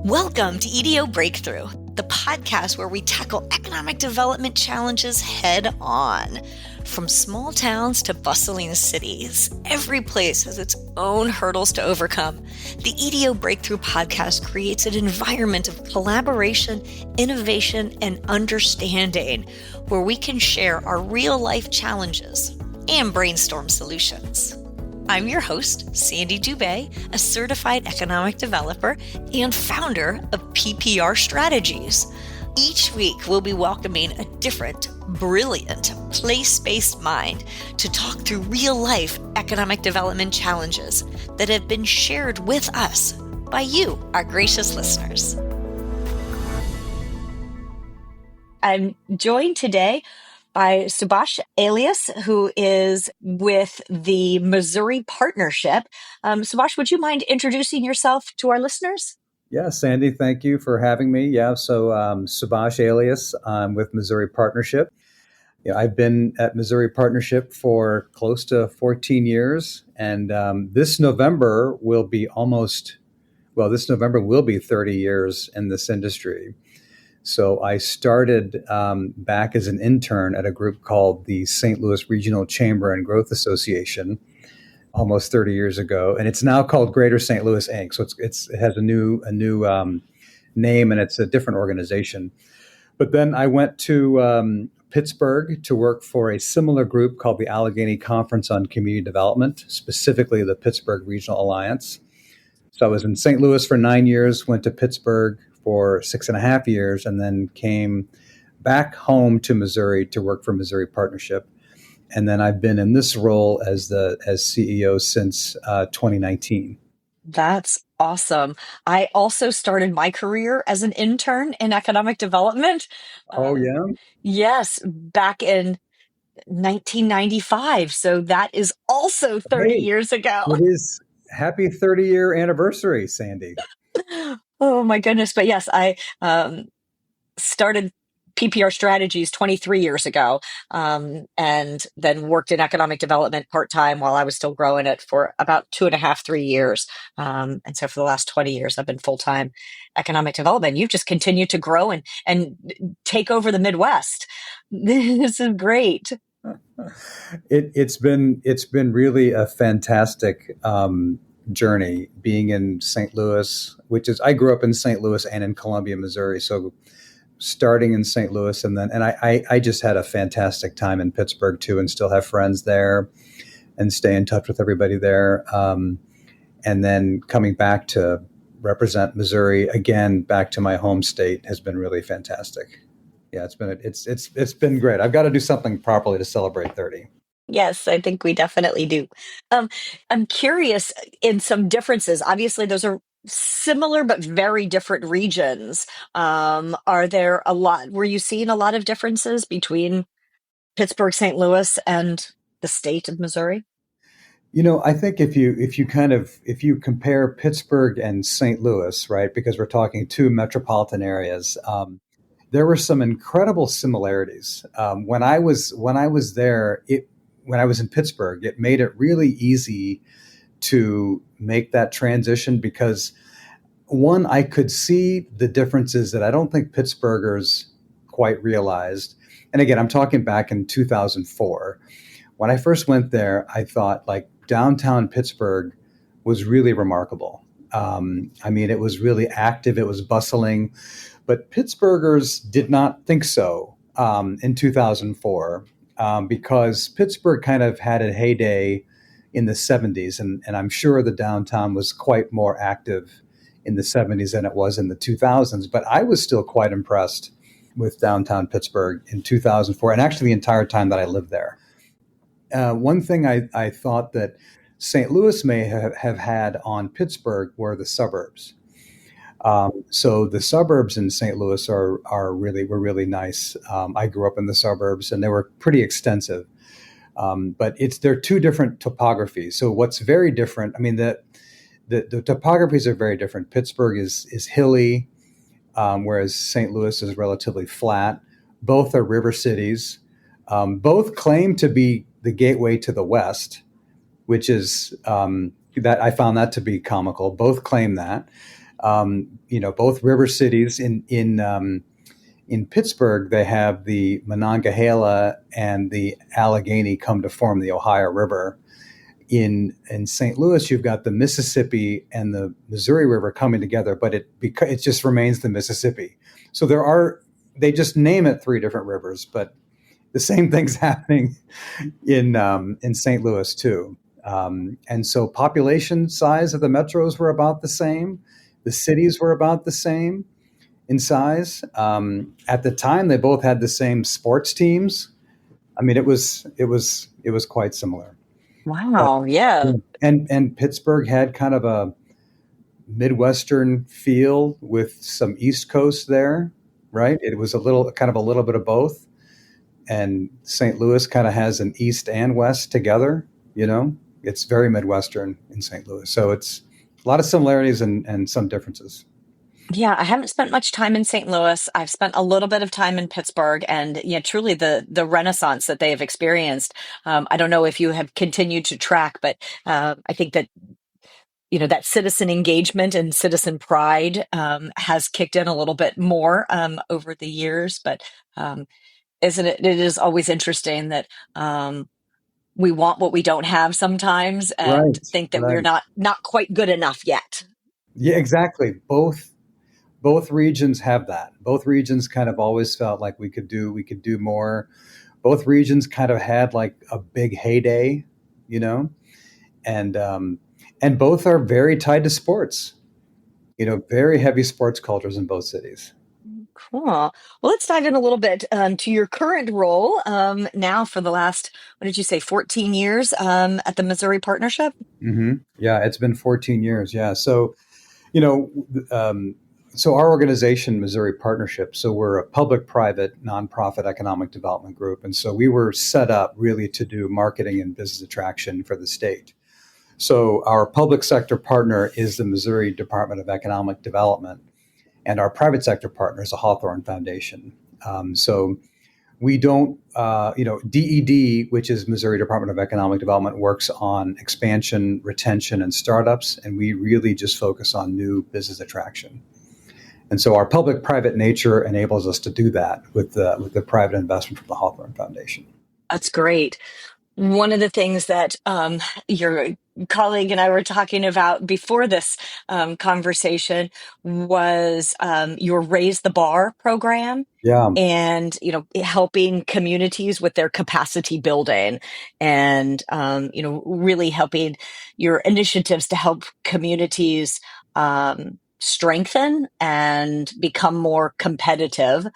Welcome to EDO Breakthrough, the podcast where we tackle economic development challenges head on. From small towns to bustling cities, every place has its own hurdles to overcome. The EDO Breakthrough podcast creates an environment of collaboration, innovation, and understanding where we can share our real-life challenges and brainstorm solutions. I'm your host, Sandy Dubé, a certified economic developer and founder of PPR Strategies. Each week, we'll be welcoming a different, brilliant, place-based mind to talk through real-life economic development challenges that have been shared with us by you, our gracious listeners. I'm joined today by Subash Alias, who is with the Missouri Partnership. Subash, would you mind introducing yourself to our listeners? Yeah, Sandy, thank you for having me. Subash Alias, I'm with Missouri Partnership. I've been at Missouri Partnership for close to 14 years, and this November will be 30 years in this industry. So I started back as an intern at a group called the St. Louis Regional Chamber and Growth Association almost 30 years ago, and it's now called Greater St. Louis Inc. So it has a new name, and it's a different organization. But then I went to Pittsburgh to work for a similar group called the Allegheny Conference on Community Development, specifically the Pittsburgh Regional Alliance. So I was in St. Louis for 9 years, went to Pittsburgh for 6.5 years, and then came back home to Missouri to work for Missouri Partnership. And then I've been in this role as CEO since 2019. That's awesome. I also started my career as an intern in economic development. Oh, yeah? Yes, back in 1995. So that is also 30 years ago. It is. Happy 30-year anniversary, Sandy. Oh, my goodness. But yes, I started PPR Strategies 23 years ago, and then worked in economic development part-time while I was still growing it for about 2.5, 3 years. And so for the last 20 years, I've been full-time economic development. You've just continued to grow and take over the Midwest. This is great. It's been really a fantastic journey being in St. Louis, I grew up in St. Louis and in Columbia, Missouri. So starting in St. Louis, and I just had a fantastic time in Pittsburgh too, and still have friends there and stay in touch with everybody there. And then coming back to represent Missouri again, back to my home state, has been really fantastic. Yeah, it's been great. I've got to do something properly to celebrate 30. Yes, I think we definitely do. I'm curious in some differences. Obviously, those are similar but very different regions. Were you seeing a lot of differences between Pittsburgh, St. Louis, and the state of Missouri? I think if you compare Pittsburgh and St. Louis, right, because we're talking two metropolitan areas, there were some incredible similarities. When I was there, when I was in Pittsburgh, it made it really easy to make that transition because, one, I could see the differences that I don't think Pittsburghers quite realized. And again, I'm talking back in 2004. When I first went there, I thought downtown Pittsburgh was really remarkable. It was really active. It was bustling. But Pittsburghers did not think so in 2004 because Pittsburgh kind of had a heyday in the 70s. And I'm sure the downtown was quite more active in the 70s than it was in the 2000s. But I was still quite impressed with downtown Pittsburgh in 2004, and actually the entire time that I lived there. One thing I thought that St. Louis may have had on Pittsburgh were the suburbs. So the suburbs in St. Louis were really nice. I grew up in the suburbs, and they were pretty extensive. But they're two different topographies. So what's very different? The topographies are very different. Pittsburgh is hilly, whereas St. Louis is relatively flat. Both are river cities. Both claim to be the gateway to the West, which is that I found that to be comical. Both claim that. Both river cities in Pittsburgh, they have the Monongahela and the Allegheny come to form the Ohio River. In St. Louis, you've got the Mississippi and the Missouri River coming together, but it just remains the Mississippi. So they just name it three different rivers, but the same thing's happening in St. Louis too. And so population size of the metros were about the same. The cities were about the same in size. At the time, they both had the same sports teams. I mean, it was quite similar. But, Wow. Yeah. and Pittsburgh had kind of a Midwestern feel with some East Coast there, right? It was a little bit of both. And St. Louis kind of has an East and West together, It's very Midwestern in St. Louis. So it's a lot of similarities and some differences. Yeah, I haven't spent much time in St. Louis. I've spent a little bit of time in Pittsburgh, and yeah, truly the renaissance that they have experienced. I don't know if you have continued to track, but I think that that citizen engagement and citizen pride has kicked in a little bit more over the years. But isn't it? It is always interesting that we want what we don't have sometimes, and Right, think that we're right. not quite good enough yet. Yeah, exactly. Both regions have that. Both regions kind of always felt like we could do more. Both regions kind of had like a big heyday, you know, and both are very tied to sports. Very heavy sports cultures in both cities. Cool. Well, let's dive in a little bit to your current role now for the last, what did you say, 14 years at the Missouri Partnership? Yeah, it's been 14 years. Yeah, so you know, um, so our organization, Missouri Partnership, so we're a public-private nonprofit economic development group, and so we were set up really to do marketing and business attraction for the state. So our public sector partner is the Missouri Department of Economic Development, and our private sector partner is the Hawthorne Foundation. So we don't, DED, which is Missouri Department of Economic Development, works on expansion, retention, and startups, and we really just focus on new business attraction. And so our public-private nature enables us to do that with the private investment from the Hawthorne Foundation. That's great. One of the things that your colleague and I were talking about before this conversation was your Raise the Bar program. Yeah, And helping communities with their capacity building, and really helping your initiatives to help communities strengthen and become more competitive,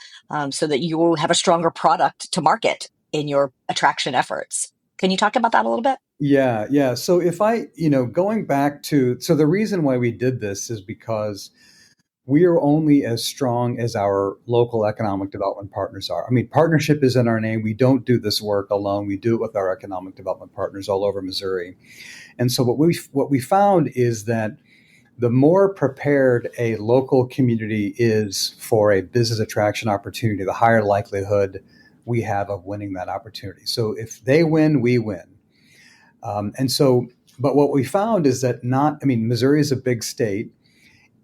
so that you will have a stronger product to market in your attraction efforts. Can you talk about that a little bit? yeah. So if going back to, so the reason why we did this is because we are only as strong as our local economic development partners are. I mean, partnership is in our name. We don't do this work alone. We do it with our economic development partners all over Missouri. And so what we found is that the more prepared a local community is for a business attraction opportunity, the higher likelihood we have of winning that opportunity. So if they win, we win. But what we found is that Missouri is a big state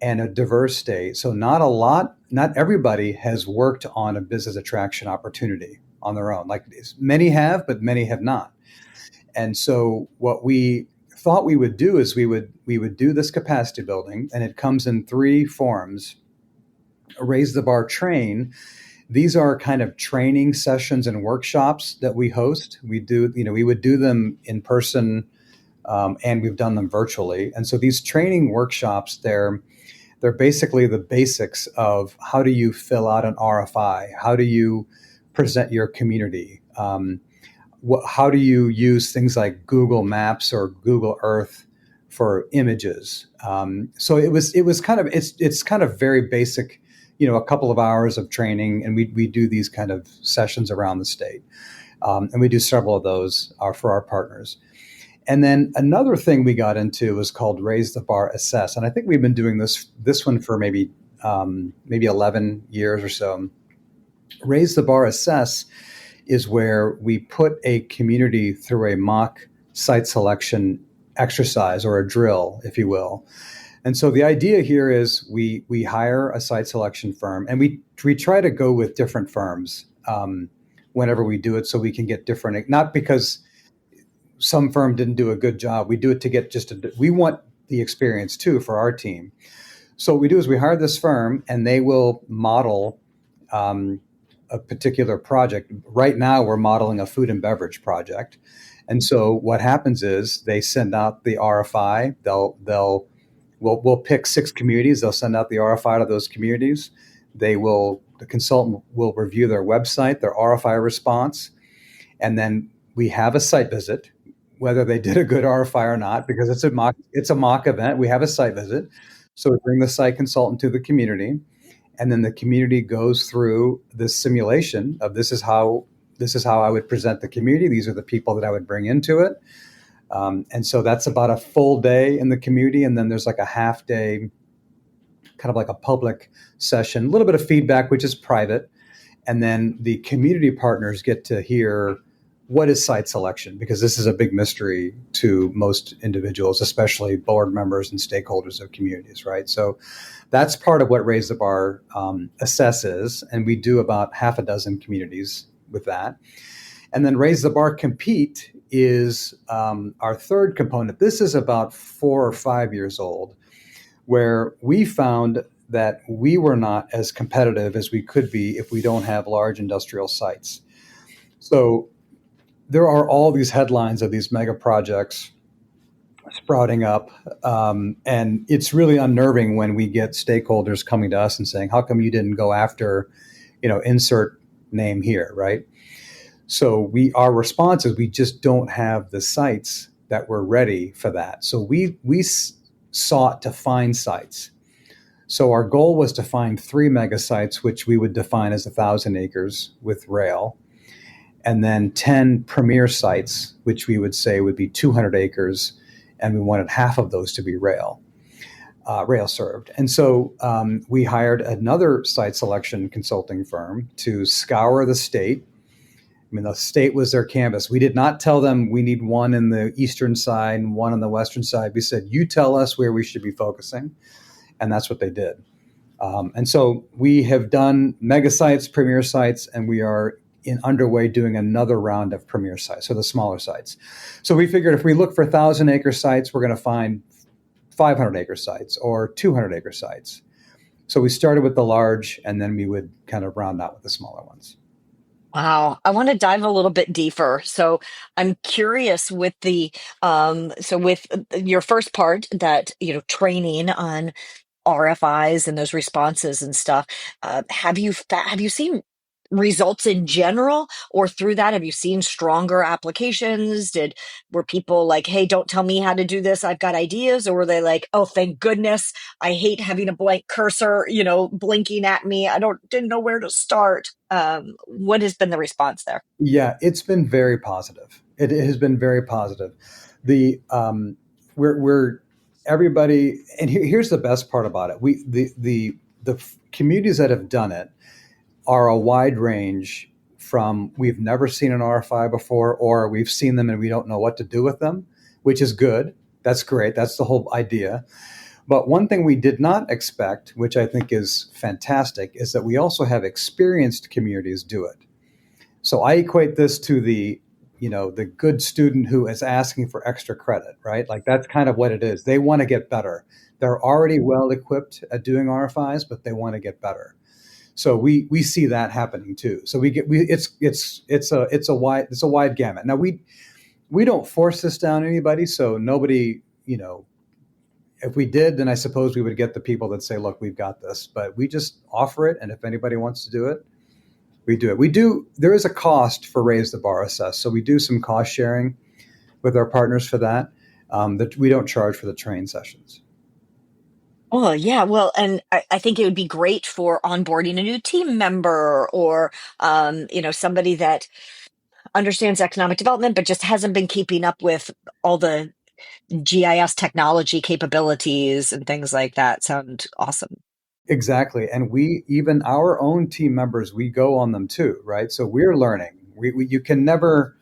and a diverse state. So not everybody has worked on a business attraction opportunity on their own. Like many have, but many have not. And so what we thought we would do is we would do this capacity building, and it comes in three forms. Raise the Bar Train. These are kind of training sessions and workshops that we host. We would do them in person, and we've done them virtually. And so these training workshops, they're basically the basics of how do you fill out an RFI? How do you present your community? How do you use things like Google Maps or Google Earth for images? So it's kind of very basic, a couple of hours of training, and we do these kind of sessions around the state, and we do several of those for our partners. And then another thing we got into was called Raise the Bar Assess. And I think we've been doing this one for maybe 11 years or so. Raise the Bar Assess is where we put a community through a mock site selection exercise, or a drill, if you will. And so the idea here is we hire a site selection firm, and we try to go with different firms whenever we do it, so we can get different. Not because some firm didn't do a good job. We do it to get we want the experience too for our team. So what we do is we hire this firm, and they will model a particular project. Right now, we're modeling a food and beverage project. And so what happens is they send out the RFI. We'll pick 6 communities. They'll send out the RFI to those communities. The consultant will review their website, their RFI response, and then we have a site visit, whether they did a good RFI or not, because it's a mock event. We have a site visit. So we bring the site consultant to the community, and then the community goes through this simulation of this is how I would present the community. These are the people that I would bring into it. And so that's about a full day in the community. And then there's like a half day, kind of like a public session, a little bit of feedback, which is private. And then the community partners get to hear what is site selection, because this is a big mystery to most individuals, especially board members and stakeholders of communities, right? So that's part of what Raise the Bar assesses. And we do about half a dozen communities with that. And then Raise the Bar Compete is our third component. This is about 4 or 5 years old, where we found that we were not as competitive as we could be if we don't have large industrial sites. So there are all these headlines of these mega projects sprouting up, and it's really unnerving when we get stakeholders coming to us and saying, how come you didn't go after, insert name here, right? So our response is we just don't have the sites that were ready for that. So we sought to find sites. So our goal was to find 3 mega sites, which we would define as 1,000 acres with rail, and then 10 premier sites, which we would say would be 200 acres, and we wanted half of those to be rail served. And so we hired another site selection consulting firm to scour the state. I mean, the state was their canvas. We did not tell them we need one in the eastern side and one on the western side. We said, you tell us where we should be focusing. And that's what they did. And so we have done mega sites, premier sites, and we are underway doing another round of premier sites, so the smaller sites. So we figured if we look for 1,000-acre sites, we're going to find 500-acre sites or 200-acre sites. So we started with the large, and then we would kind of round out with the smaller ones. Wow, I want to dive a little bit deeper. So I'm curious with with your first part, that, training on RFIs and those responses and stuff. Have you seen results in general, or through that, have you seen stronger applications? Were people like, hey, don't tell me how to do this, I've got ideas? Or were they like, oh, thank goodness, I hate having a blank cursor, blinking at me, didn't know where to start? What has been the response there? Yeah, it's been very positive. It has been very positive. The we're everybody, and here's the best part about it. The communities that have done it are a wide range, from we've never seen an RFI before, or we've seen them and we don't know what to do with them, which is good. That's great. That's the whole idea. But one thing we did not expect, which I think is fantastic, is that we also have experienced communities do it. So I equate this to the good student who is asking for extra credit, right? Like that's kind of what it is. They want to get better. They're already well equipped at doing RFIs, but they want to get better. So we see that happening too. So it's a wide gamut. Now we don't force this down anybody. So nobody, if we did, then I suppose we would get the people that say, look, we've got this, but we just offer it. And if anybody wants to do it, we do it. There is a cost for Raise the Bar Assess. So we do some cost sharing with our partners for that, that we don't charge for the train sessions. Oh, yeah. Well, and I think it would be great for onboarding a new team member, or, somebody that understands economic development, but just hasn't been keeping up with all the GIS technology capabilities and things like that. Sound awesome. Exactly. And even our own team members, we go on them too, right? So we're learning. You can never,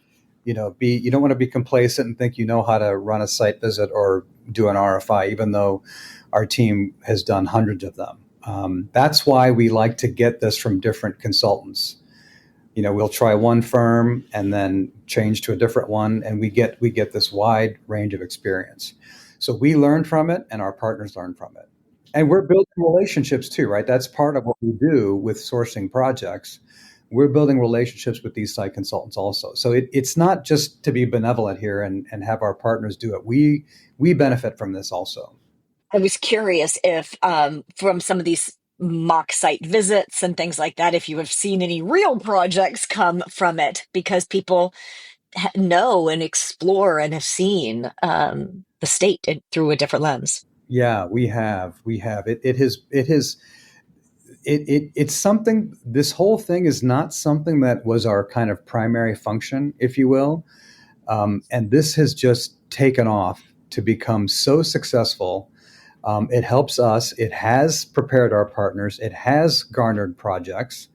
you don't want to be complacent and think you know how to run a site visit or do an RFI, even though our team has done hundreds of them. That's why we like to get this from different consultants. We'll try one firm and then change to a different one, and we get this wide range of experience. So we learn from it, and our partners learn from it. And we're building relationships too, right? That's part of what we do with sourcing projects. We're building relationships with these site consultants also. So it's not just to be benevolent here and have our partners do it. We benefit from this also. I was curious if from some of these mock site visits and things like that, if you have seen any real projects come from it, because people know and explore and have seen the state through a different lens. Yeah, we have. It's something. This whole thing is not something that was our kind of primary function, if you will, and this has just taken off to become so successful. It helps us. It has prepared our partners. It has garnered projects.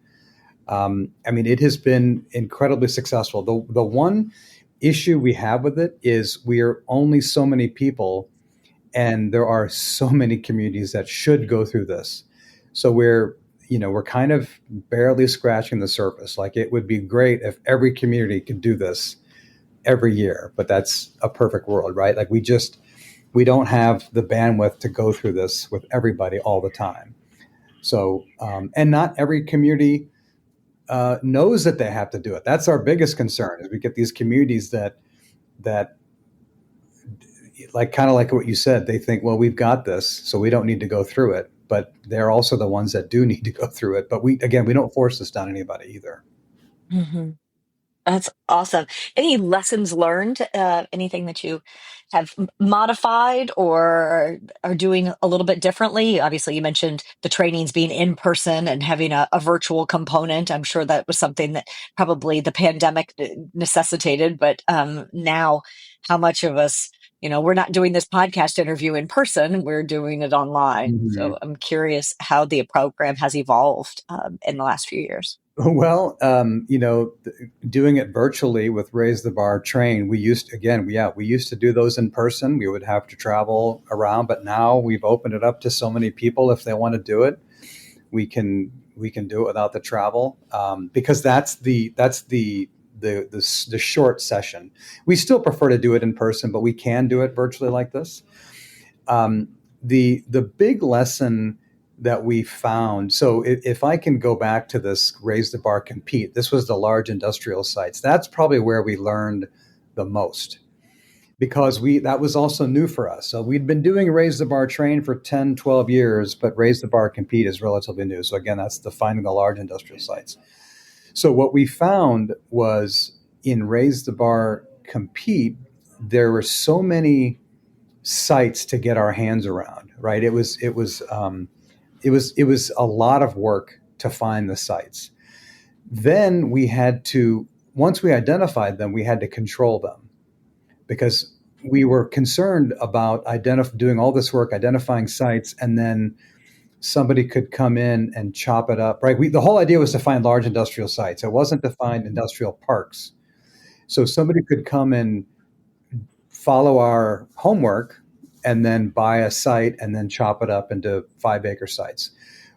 It has been incredibly successful. The one issue we have with it is we are only so many people, and there are so many communities that should go through this. So we're kind of barely scratching the surface. Like, it would be great if every community could do this every year, but that's a perfect world, right? Like, we don't have the bandwidth to go through this with everybody all the time. So, and not every community knows that they have to do it. That's our biggest concern, is we get these communities that like, kind of like what you said, they think, well, we've got this, so we don't need to go through it. But they're also the ones that do need to go through it. But we don't force this down anybody either. Mm-hmm. That's awesome. Any lessons learned? Anything that you have modified or are doing a little bit differently? Obviously, you mentioned the trainings being in person and having a virtual component. I'm sure that was something that probably the pandemic necessitated. But now, how much of us, we're not doing this podcast interview in person, we're doing it online. Mm-hmm. So I'm curious how the program has evolved in the last few years. Well, doing it virtually with Raise the Bar Train, we used to do those in person. We would have to travel around, but now we've opened it up to so many people. If they want to do it, we can do it without the travel, because that's the short session. We still prefer to do it in person, but we can do it virtually like this. The big lesson that we found. So if I can go back to this Raise the Bar Compete, this was the large industrial sites. That's probably where we learned the most, because that was also new for us. So we'd been doing Raise the Bar Train for 10, 12 years, but Raise the Bar Compete is relatively new. So again, that's defining the large industrial sites. So what we found was, in Raise the Bar Compete, there were so many sites to get our hands around, right? It was a lot of work to find the sites. Then once we identified them, we had to control them, because we were concerned about doing all this work, identifying sites, and then somebody could come in and chop it up, right? The whole idea was to find large industrial sites. It wasn't to find industrial parks. So somebody could come and follow our homework and then buy a site and then chop it up into 5-acre sites,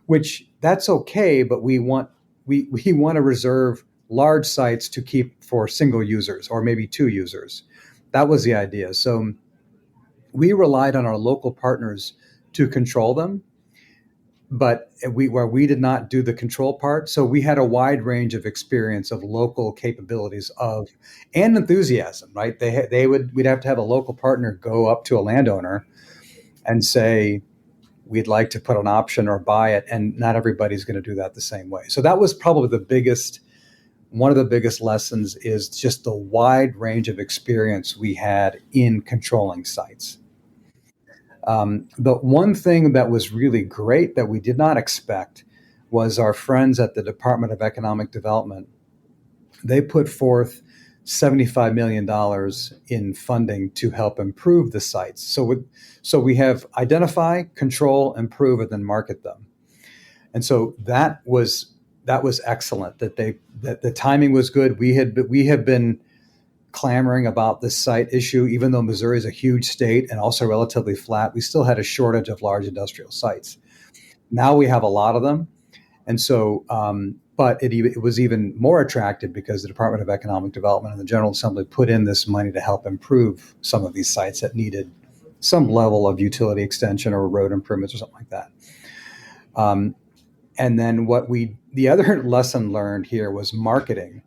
which that's okay, but we want to reserve large sites to keep for single users or maybe 2 users. That was the idea. So we relied on our local partners to control them, but we did not do the control part. So we had a wide range of experience of local capabilities and enthusiasm, right? We'd have to have a local partner go up to a landowner and say, we'd like to put an option or buy it. And not everybody's going to do that the same way. So that was probably one of the biggest lessons, is just the wide range of experience we had in controlling sites. The one thing that was really great that we did not expect was our friends at the Department of Economic Development. They put forth $75 million in funding to help improve the sites. So we have identify, control, improve, and then market them. And so that was excellent. That the timing was good. We have been clamoring about this site issue, even though Missouri is a huge state and also relatively flat, we still had a shortage of large industrial sites. Now we have a lot of them. And so, but it was even more attractive because the Department of Economic Development and the General Assembly put in this money to help improve some of these sites that needed some level of utility extension or road improvements or something like that. And then the other lesson learned here was marketing.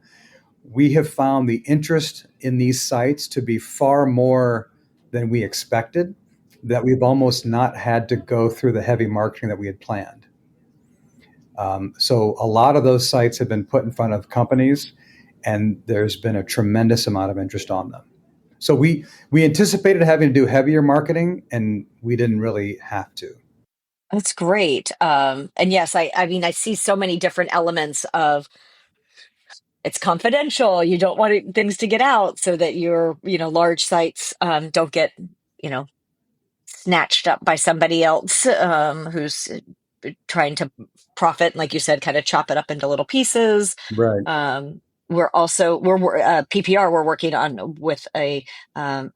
We have found the interest in these sites to be far more than we expected, that we've almost not had to go through the heavy marketing that we had planned. So a lot of those sites have been put in front of companies, and there's been a tremendous amount of interest on them. So we anticipated having to do heavier marketing, and we didn't really have to. That's great. And yes, I mean, I see so many different elements of it's confidential. You don't want things to get out so that your, large sites don't get, you know, snatched up by somebody else who's trying to profit, like you said, kind of chop it up into little pieces. Right. We're PPR. We're working on with a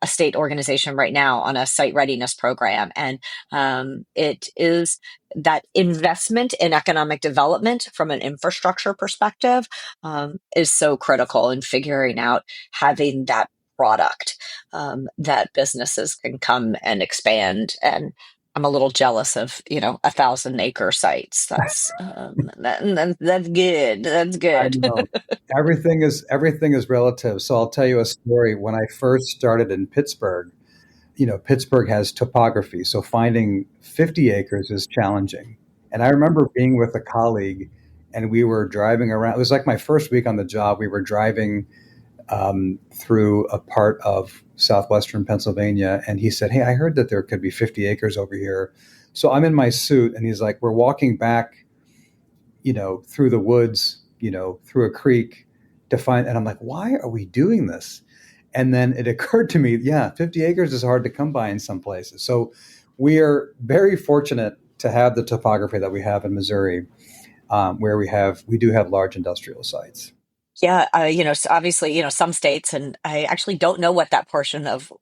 state organization right now on a site readiness program, and it is that investment in economic development from an infrastructure perspective is so critical in figuring out having that product that businesses can come and expand. And I'm a little jealous of 1,000-acre sites. That's that's good. That's I good. know. Everything is relative. So I'll tell you a story. When I first started in Pittsburgh, Pittsburgh has topography, so finding 50 acres is challenging. And I remember being with a colleague, and we were driving around. It was like my first week on the job. We were driving through a part of southwestern Pennsylvania, and he said, "Hey, I heard that there could be 50 acres over here." So I'm in my suit, and he's like, "We're walking back, through the woods, through a creek to find," and I'm like, "Why are we doing this?" And then it occurred to me, yeah, 50 acres is hard to come by in some places. So we are very fortunate to have the topography that we have in Missouri, where we do have large industrial sites. Yeah, so obviously, some states, and I actually don't know what that portion of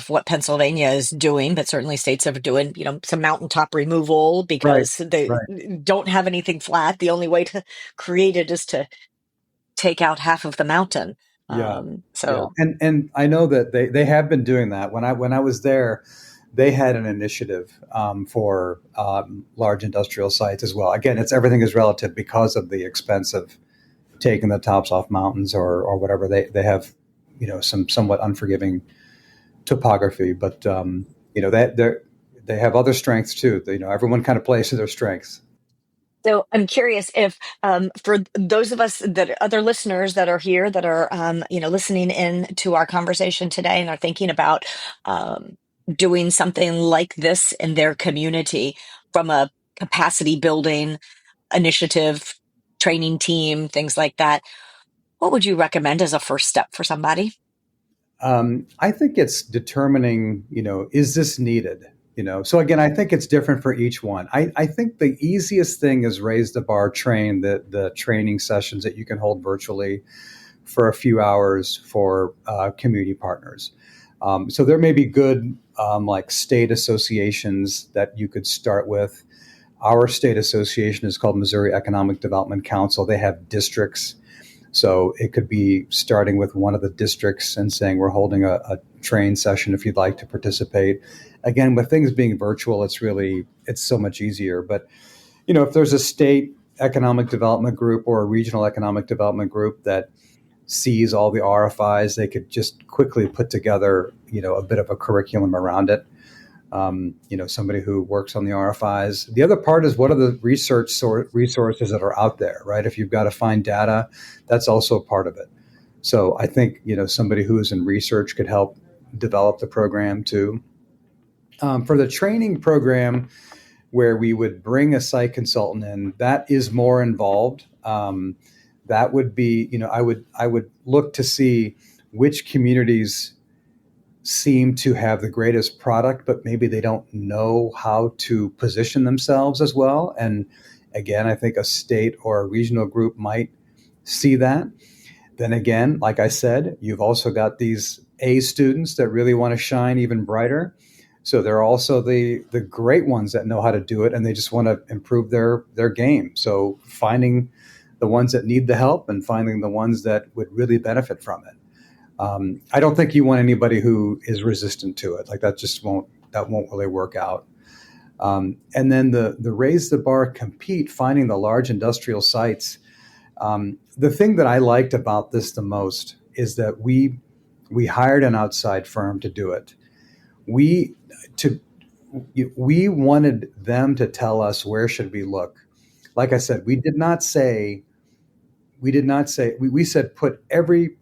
what Pennsylvania is doing, but certainly states are doing, some mountaintop removal Right, because they right. don't have anything flat. The only way to create it is to take out half of the mountain. Yeah, yeah, So and I know that they have been doing that. When I was there, they had an initiative for large industrial sites as well. Again, everything is relative because of the expense of taking the tops off mountains or whatever. They have some somewhat unforgiving topography, but they have other strengths too. Everyone kind of plays to their strengths. So I'm curious if, for those of us that other listeners that are here that are, listening in to our conversation today and are thinking about doing something like this in their community from a capacity building initiative, training team, things like that, what would you recommend as a first step for somebody? I think it's determining, is this needed? So again, I think it's different for each one. I think the easiest thing is raise the bar, train the training sessions that you can hold virtually for a few hours for community partners. So there may be good like state associations that you could start with. Our state association is called Missouri Economic Development Council. They have districts. So it could be starting with one of the districts and saying, we're holding a train session if you'd like to participate. Again, with things being virtual, it's so much easier. But, if there's a state economic development group or a regional economic development group that sees all the RFIs, they could just quickly put together, a bit of a curriculum around it. Somebody who works on the RFIs. The other part is, what are the resources that are out there, right? If you've got to find data, that's also a part of it. So I think, somebody who is in research could help develop the program too. For the training program, where we would bring a site consultant in, that is more involved. That would be, I would look to see which communities seem to have the greatest product, but maybe they don't know how to position themselves as well. And again, I think a state or a regional group might see that. Then again, like I said, you've also got these A students that really want to shine even brighter. So there are also the great ones that know how to do it, and they just want to improve their game. So finding the ones that need the help and finding the ones that would really benefit from it. I don't think you want anybody who is resistant to it. Like that won't really work out. And then the raise the bar, compete, finding the large industrial sites. The thing that I liked about this the most is that we hired an outside firm to do it. We to we wanted them to tell us where should we look. Like I said, we said put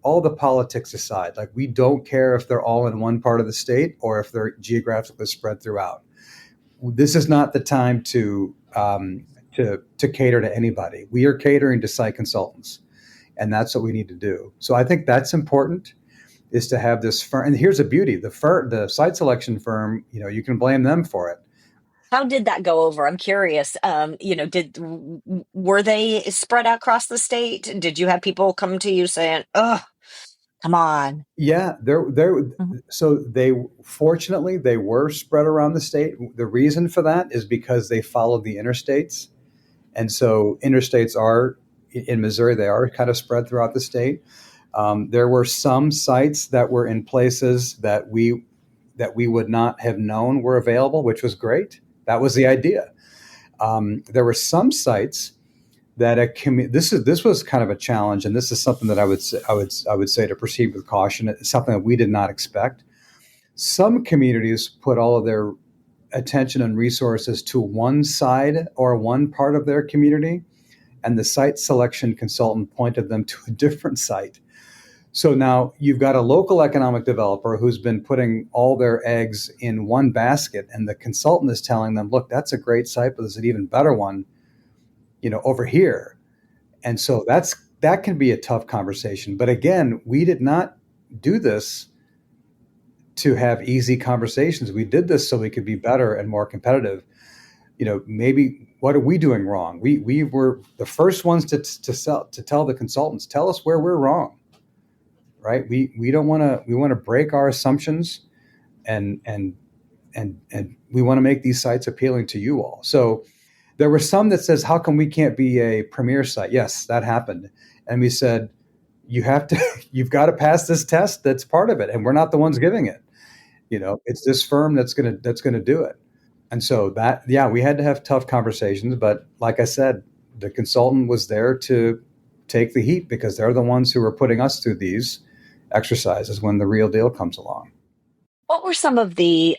all the politics aside. Like, we don't care if they're all in one part of the state or if they're geographically spread throughout. This is not the time to cater to anybody. We are catering to site consultants, and that's what we need to do. So I think that's important, is to have this firm. And here's the beauty: the site selection firm, you can blame them for it. How did that go over? I'm curious. Were they spread out across the state? Did you have people come to you saying, "Oh, come on"? Yeah, Mhm. so fortunately they were spread around the state. The reason for that is because they followed the interstates. And so interstates are in Missouri, they are kind of spread throughout the state. There were some sites that were in places that we would not have known were available, which was great. That was the idea. There were some sites that this was kind of a challenge, and this is something that I would say to proceed with caution. It's something that we did not expect. Some communities put all of their attention and resources to one side or one part of their community, and the site selection consultant pointed them to a different site. So now you've got a local economic developer who's been putting all their eggs in one basket, and the consultant is telling them, look, that's a great site, but there's an even better one, over here. And so that can be a tough conversation. But again, we did not do this to have easy conversations. We did this so we could be better and more competitive. Maybe what are we doing wrong? We were the first ones to tell the consultants, tell us where we're wrong, right? We don't want to. We want to break our assumptions, and we want to make these sites appealing to you all. So there were some that says, how come we can't be a premier site? Yes, that happened, and we said, you've got to pass this test. That's part of it, and we're not the ones giving it. It's this firm that's gonna do it. And so we had to have tough conversations. But like I said, the consultant was there to take the heat because they're the ones who are putting us through these exercises when the real deal comes along. What were some of the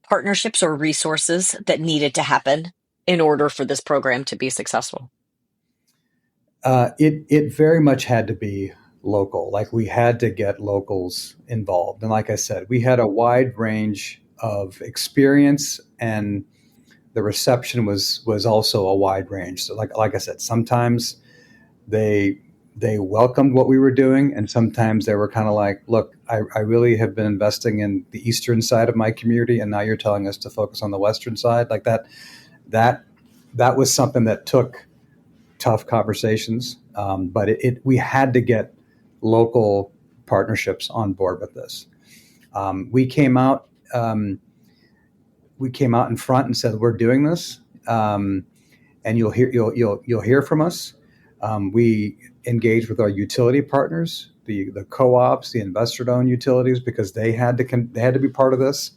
partnerships or resources that needed to happen in order for this program to be successful? It very much had to be local. Like, we had to get locals involved. And like I said, we had a wide range of experience, and the reception was also a wide range. So like I said, sometimes they welcomed what we were doing, and sometimes they were kind of like, look, I really have been investing in the eastern side of my community, and now you're telling us to focus on the western side. Like that was something that took tough conversations, but we had to get local partnerships on board with this. We came out in front and said, we're doing this, and you'll hear from us. We engaged with our utility partners, the co-ops, the investor-owned utilities, because they had to be part of this.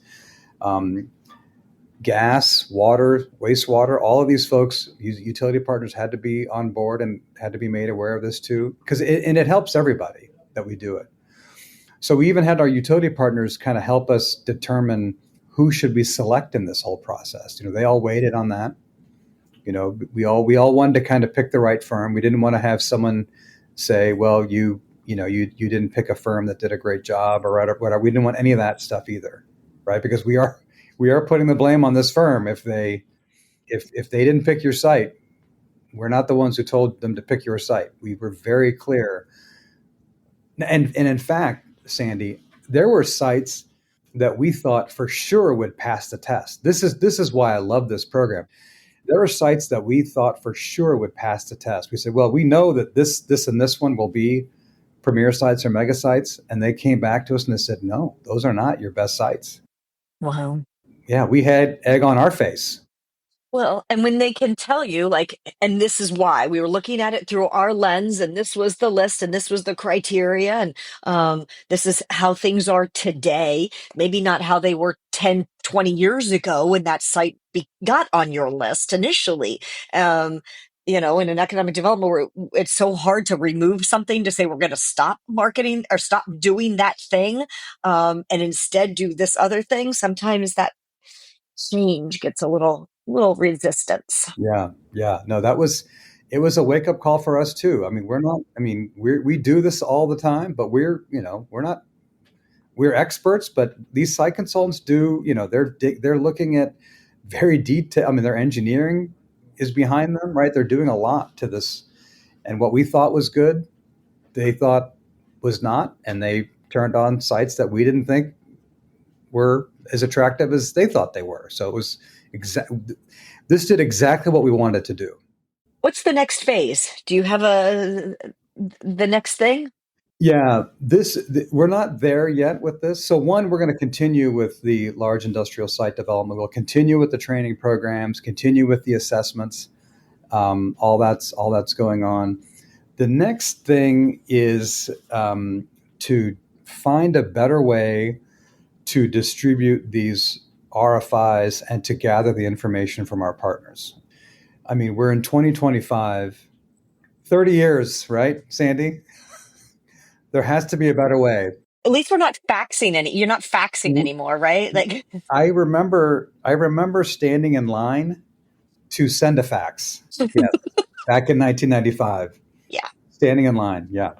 Gas, water, wastewater, all of these folks, utility partners, had to be on board and had to be made aware of this too, because it helps everybody that we do it. So we even had our utility partners kind of help us determine who should we select in this whole process. They all waited on that. We all wanted to kind of pick the right firm. We didn't want to have someone say, well, you didn't pick a firm that did a great job or whatever. We didn't want any of that stuff either, right? Because we are putting the blame on this firm if they didn't pick your site. We're not the ones who told them to pick your site. We were very clear. And in fact, Sandy, there were sites that we thought for sure would pass the test. This is why I love this program. There are sites that we thought for sure would pass the test. We said, well, we know that this and this one will be premier sites or mega sites, and they came back to us and they said, no, those are not your best sites. Wow. Yeah, we had egg on our face. Well, and when they can tell you, like, and this is why we were looking at it through our lens, and this was the list, and this was the criteria, and this is how things are today, maybe not how they were 10, 20 years ago when that site got on your list initially. Um, in an economic development where it's so hard to remove something to say we're going to stop marketing or stop doing that thing, and instead do this other thing, sometimes that change gets a little resistance. Yeah, yeah. No, it was a wake up call for us too. I mean, we're not. I mean, we do this all the time, but we're not. We're experts, but these site consultants do. They're looking at very detailed. I mean, their engineering is behind them, right? They're doing a lot to this, and what we thought was good, they thought was not, and they turned on sites that we didn't think were as attractive as they thought they were. So it was this did exactly what we wanted to do. What's the next phase? Do you have the next thing? Yeah, we're not there yet with this. So one, we're going to continue with the large industrial site development. We'll continue with the training programs, continue with the assessments. All that's going on. The next thing is to find a better way to distribute these RFIs and to gather the information from our partners. I mean, we're in 2025, 30 years, right, Sandy? There has to be a better way. At least we're not faxing any. You're not faxing anymore, right? Like, I remember standing in line to send a fax. Yes, back in 1995, yeah. standing in line. Yeah.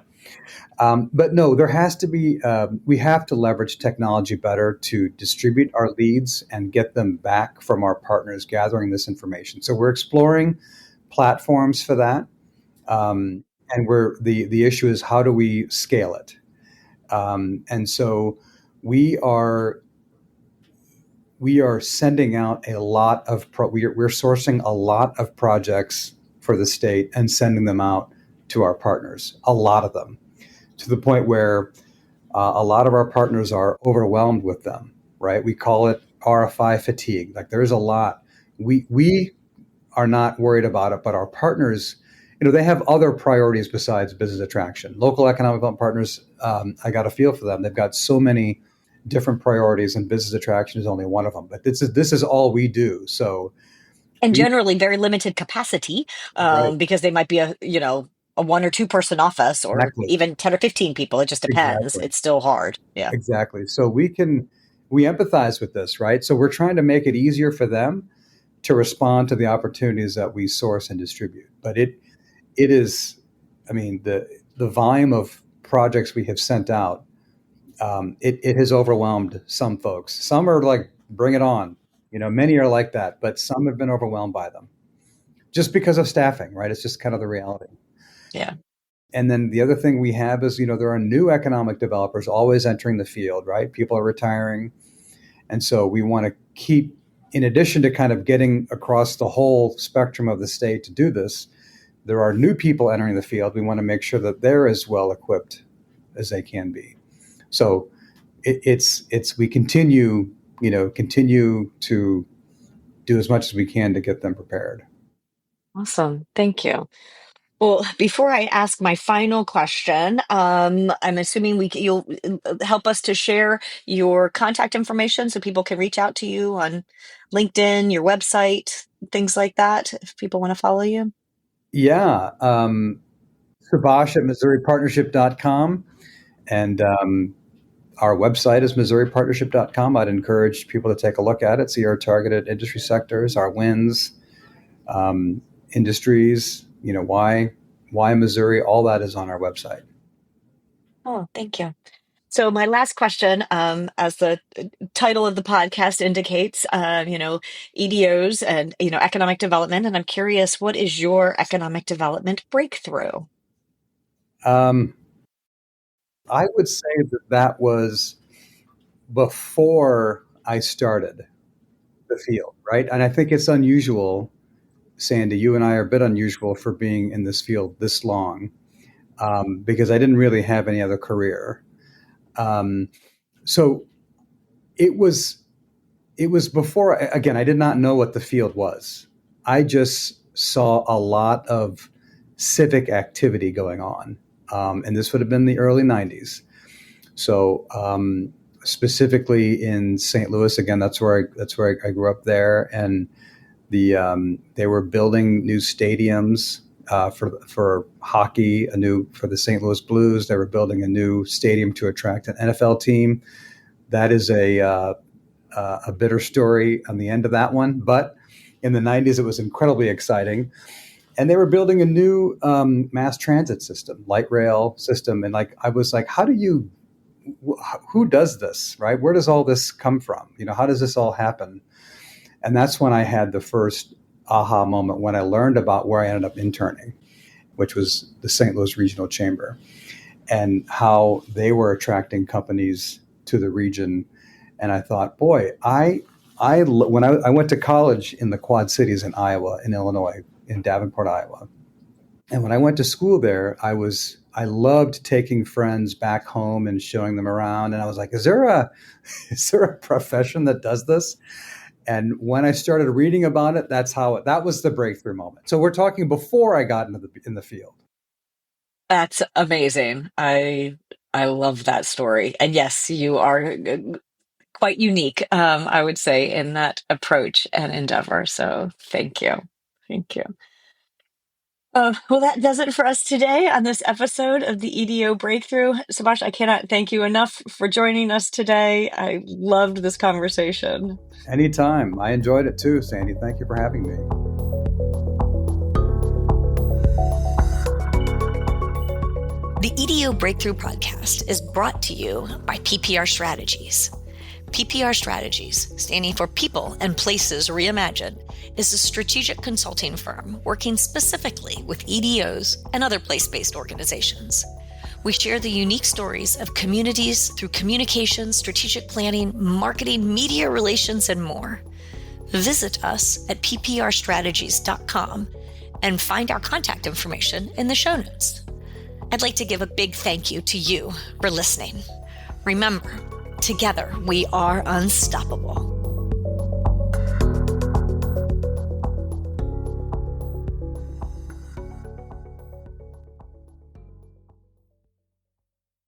But no, there has to be, we have to leverage technology better to distribute our leads and get them back from our partners gathering this information. So we're exploring platforms for that. And the issue is how do we scale it? And so we are sending out a lot of, we're sourcing a lot of projects for the state and sending them out to our partners, a lot of them, to the point where a lot of our partners are overwhelmed with them, right? We call it RFI fatigue. Like there's a lot. We are not worried about it, but our partners, they have other priorities besides business attraction. Local economic development partners, I got a feel for them. They've got so many different priorities, and business attraction is only one of them. But this is all we do. So, And we, generally very limited capacity, right, because they might be a one or two person office or exactly, even 10 or 15 people. It just depends. exactly. It's still hard. Yeah. Exactly. So we empathize with this, right? So we're trying to make it easier for them to respond to the opportunities that we source and distribute. But it is, I mean, the volume of projects we have sent out, it has overwhelmed some folks. Some are like, bring it on. Many are like that, but some have been overwhelmed by them just because of staffing, right? It's just kind of the reality. Yeah. And then the other thing we have is, there are new economic developers always entering the field, right? People are retiring. And so we want to keep, in addition to kind of getting across the whole spectrum of the state to do this, there are new people entering the field. We want to make sure that they're as well equipped as they can be. So we continue to do as much as we can to get them prepared. Awesome. Thank you. Well, before I ask my final question, I'm assuming you'll help us to share your contact information so people can reach out to you on LinkedIn, your website, things like that, if people want to follow you. Yeah. Subash at MissouriPartnership.com. And our website is MissouriPartnership.com. I'd encourage people to take a look at it, see our targeted industry sectors, our wins, industries, why Missouri, all that is on our website. Oh, thank you. So my last question, as the title of the podcast indicates, EDOs and, economic development. And I'm curious, what is your economic development breakthrough? Um, I would say that was before I started the field, right? And I think it's unusual, Sandy, you and I are a bit unusual for being in this field this long. because I didn't really have any other career. So it was before, again, I did not know what the field was. I just saw a lot of civic activity going on. And this would have been the early 90s. So specifically in St. Louis, again, that's where I grew up there. And they were building new stadiums for hockey, for the St. Louis Blues. They were building a new stadium to attract an NFL team. That is a bitter story on the end of that one. But in the 90s, it was incredibly exciting. And they were building a new mass transit system, light rail system. And I was like, who does this, right? Where does all this come from? How does this all happen? And that's when I had the first aha moment, when I learned about where I ended up interning, which was the St. Louis Regional Chamber, and how they were attracting companies to the region. And I thought, boy, when I went to college in the Quad Cities in Iowa, in Illinois, in Davenport, Iowa. And when I went to school there, I loved taking friends back home and showing them around. And I was like, is there a profession that does this? And when I started reading about it, that was the breakthrough moment. So we're talking before I got in the field. That's amazing. I love that story. And yes, you are quite unique, I would say, in that approach and endeavor. So thank you. Thank you. Well, that does it for us today on this episode of the EDO Breakthrough. Subash, I cannot thank you enough for joining us today. I loved this conversation. Anytime. I enjoyed it too, Sandy. Thank you for having me. The EDO Breakthrough podcast is brought to you by PPR Strategies. PPR Strategies, standing for People and Places Reimagined, is a strategic consulting firm working specifically with EDOs and other place-based organizations. We share the unique stories of communities through communication, strategic planning, marketing, media relations, and more. Visit us at pprstrategies.com and find our contact information in the show notes. I'd like to give a big thank you to you for listening. Remember, together we are unstoppable.